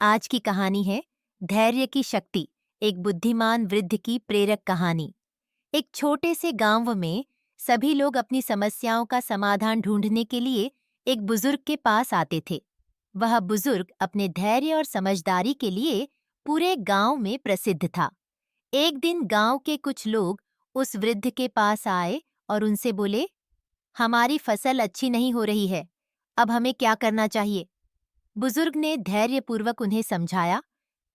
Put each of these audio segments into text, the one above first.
आज की कहानी है धैर्य की शक्ति, एक बुद्धिमान वृद्ध की प्रेरक कहानी। एक छोटे से गांव में सभी लोग अपनी समस्याओं का समाधान ढूंढने के लिए एक बुजुर्ग के पास आते थे। वह बुजुर्ग अपने धैर्य और समझदारी के लिए पूरे गांव में प्रसिद्ध था। एक दिन गांव के कुछ लोग उस वृद्ध के पास आए और उनसे बोले, हमारी फसल अच्छी नहीं हो रही है, अब हमें क्या करना चाहिए? बुजुर्ग ने धैर्यपूर्वक उन्हें समझाया,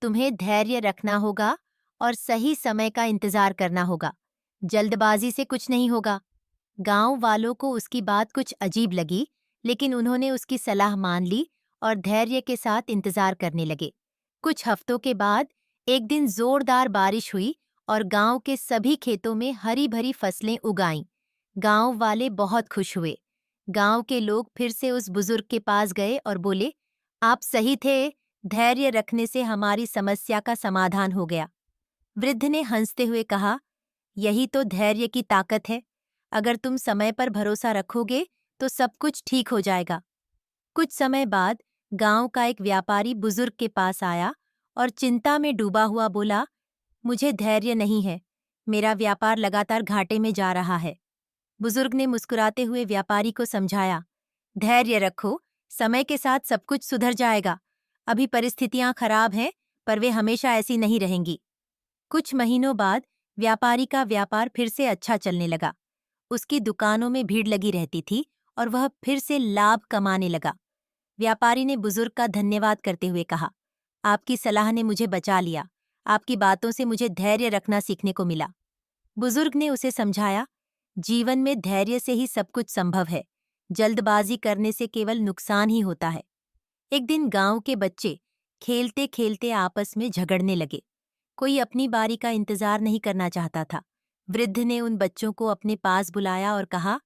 तुम्हें धैर्य रखना होगा और सही समय का इंतजार करना होगा। जल्दबाजी से कुछ नहीं होगा। गांव वालों को उसकी बात कुछ अजीब लगी, लेकिन उन्होंने उसकी सलाह मान ली और धैर्य के साथ इंतजार करने लगे। कुछ हफ्तों के बाद एक दिन जोरदार बारिश हुई और गांव के सभी खेतों में हरी भरी फसलें उगाईं। गांव वाले बहुत खुश हुए। गांव के लोग फिर से उस बुजुर्ग के पास गए और बोले, आप सही थे, धैर्य रखने से हमारी समस्या का समाधान हो गया। वृद्ध ने हंसते हुए कहा, यही तो धैर्य की ताकत है। अगर तुम समय पर भरोसा रखोगे तो सब कुछ ठीक हो जाएगा। कुछ समय बाद गांव का एक व्यापारी बुजुर्ग के पास आया और चिंता में डूबा हुआ बोला, मुझे धैर्य नहीं है, मेरा व्यापार लगातार घाटे में जा रहा है। बुजुर्ग ने मुस्कुराते हुए व्यापारी को समझाया, धैर्य रखो, समय के साथ सब कुछ सुधर जाएगा। अभी परिस्थितियां खराब हैं, पर वे हमेशा ऐसी नहीं रहेंगी। कुछ महीनों बाद व्यापारी का व्यापार फिर से अच्छा चलने लगा। उसकी दुकानों में भीड़ लगी रहती थी और वह फिर से लाभ कमाने लगा। व्यापारी ने बुजुर्ग का धन्यवाद करते हुए कहा, आपकी सलाह ने मुझे बचा लिया। आपकी बातों से मुझे धैर्य रखना सीखने को मिला। बुजुर्ग ने उसे समझाया, जीवन में धैर्य से ही सब कुछ संभव है। जल्दबाजी करने से केवल नुकसान ही होता है। एक दिन गांव के बच्चे खेलते खेलते आपस में झगड़ने लगे। कोई अपनी बारी का इंतजार नहीं करना चाहता था। वृद्ध ने उन बच्चों को अपने पास बुलाया और कहा,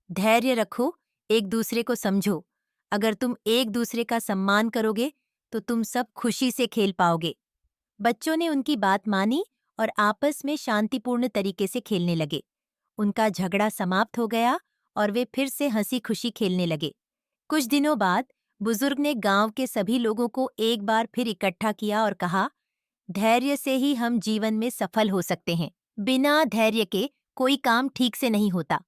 धैर्य रखो, एक दूसरे को समझो। अगर तुम एक दूसरे का सम्मान करोगे तो तुम सब खुशी से खेल पाओगे। बच्चों ने उनकी बात मानी और आपस में शांतिपूर्ण तरीके से खेलने लगे। उनका झगड़ा समाप्त हो गया और वे फिर से हंसी खुशी खेलने लगे। कुछ दिनों बाद बुजुर्ग ने गांव के सभी लोगों को एक बार फिर इकट्ठा किया और कहा, धैर्य से ही हम जीवन में सफल हो सकते हैं। बिना धैर्य के कोई काम ठीक से नहीं होता।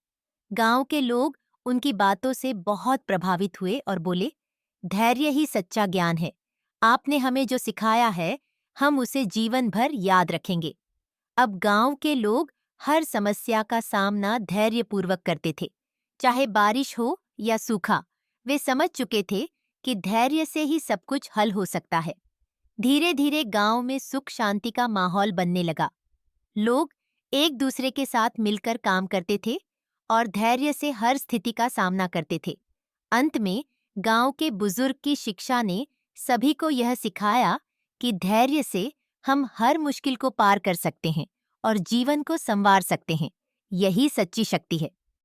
गांव के लोग उनकी बातों से बहुत प्रभावित हुए और बोले, धैर्य ही सच्चा ज्ञान है। आपने हमें जो सिखाया है, हम उसे जीवन भर याद रखेंगे। अब गांव के लोग हर समस्या का सामना धैर्यपूर्वक करते थे। चाहे बारिश हो या सूखा, वे समझ चुके थे कि धैर्य से ही सब कुछ हल हो सकता है। धीरे धीरे गांव में सुख शांति का माहौल बनने लगा। लोग एक दूसरे के साथ मिलकर काम करते थे और धैर्य से हर स्थिति का सामना करते थे। अंत में गांव के बुजुर्ग की शिक्षा ने सभी को यह सिखाया कि धैर्य से हम हर मुश्किल को पार कर सकते हैं और जीवन को संवार सकते हैं। यही सच्ची शक्ति है।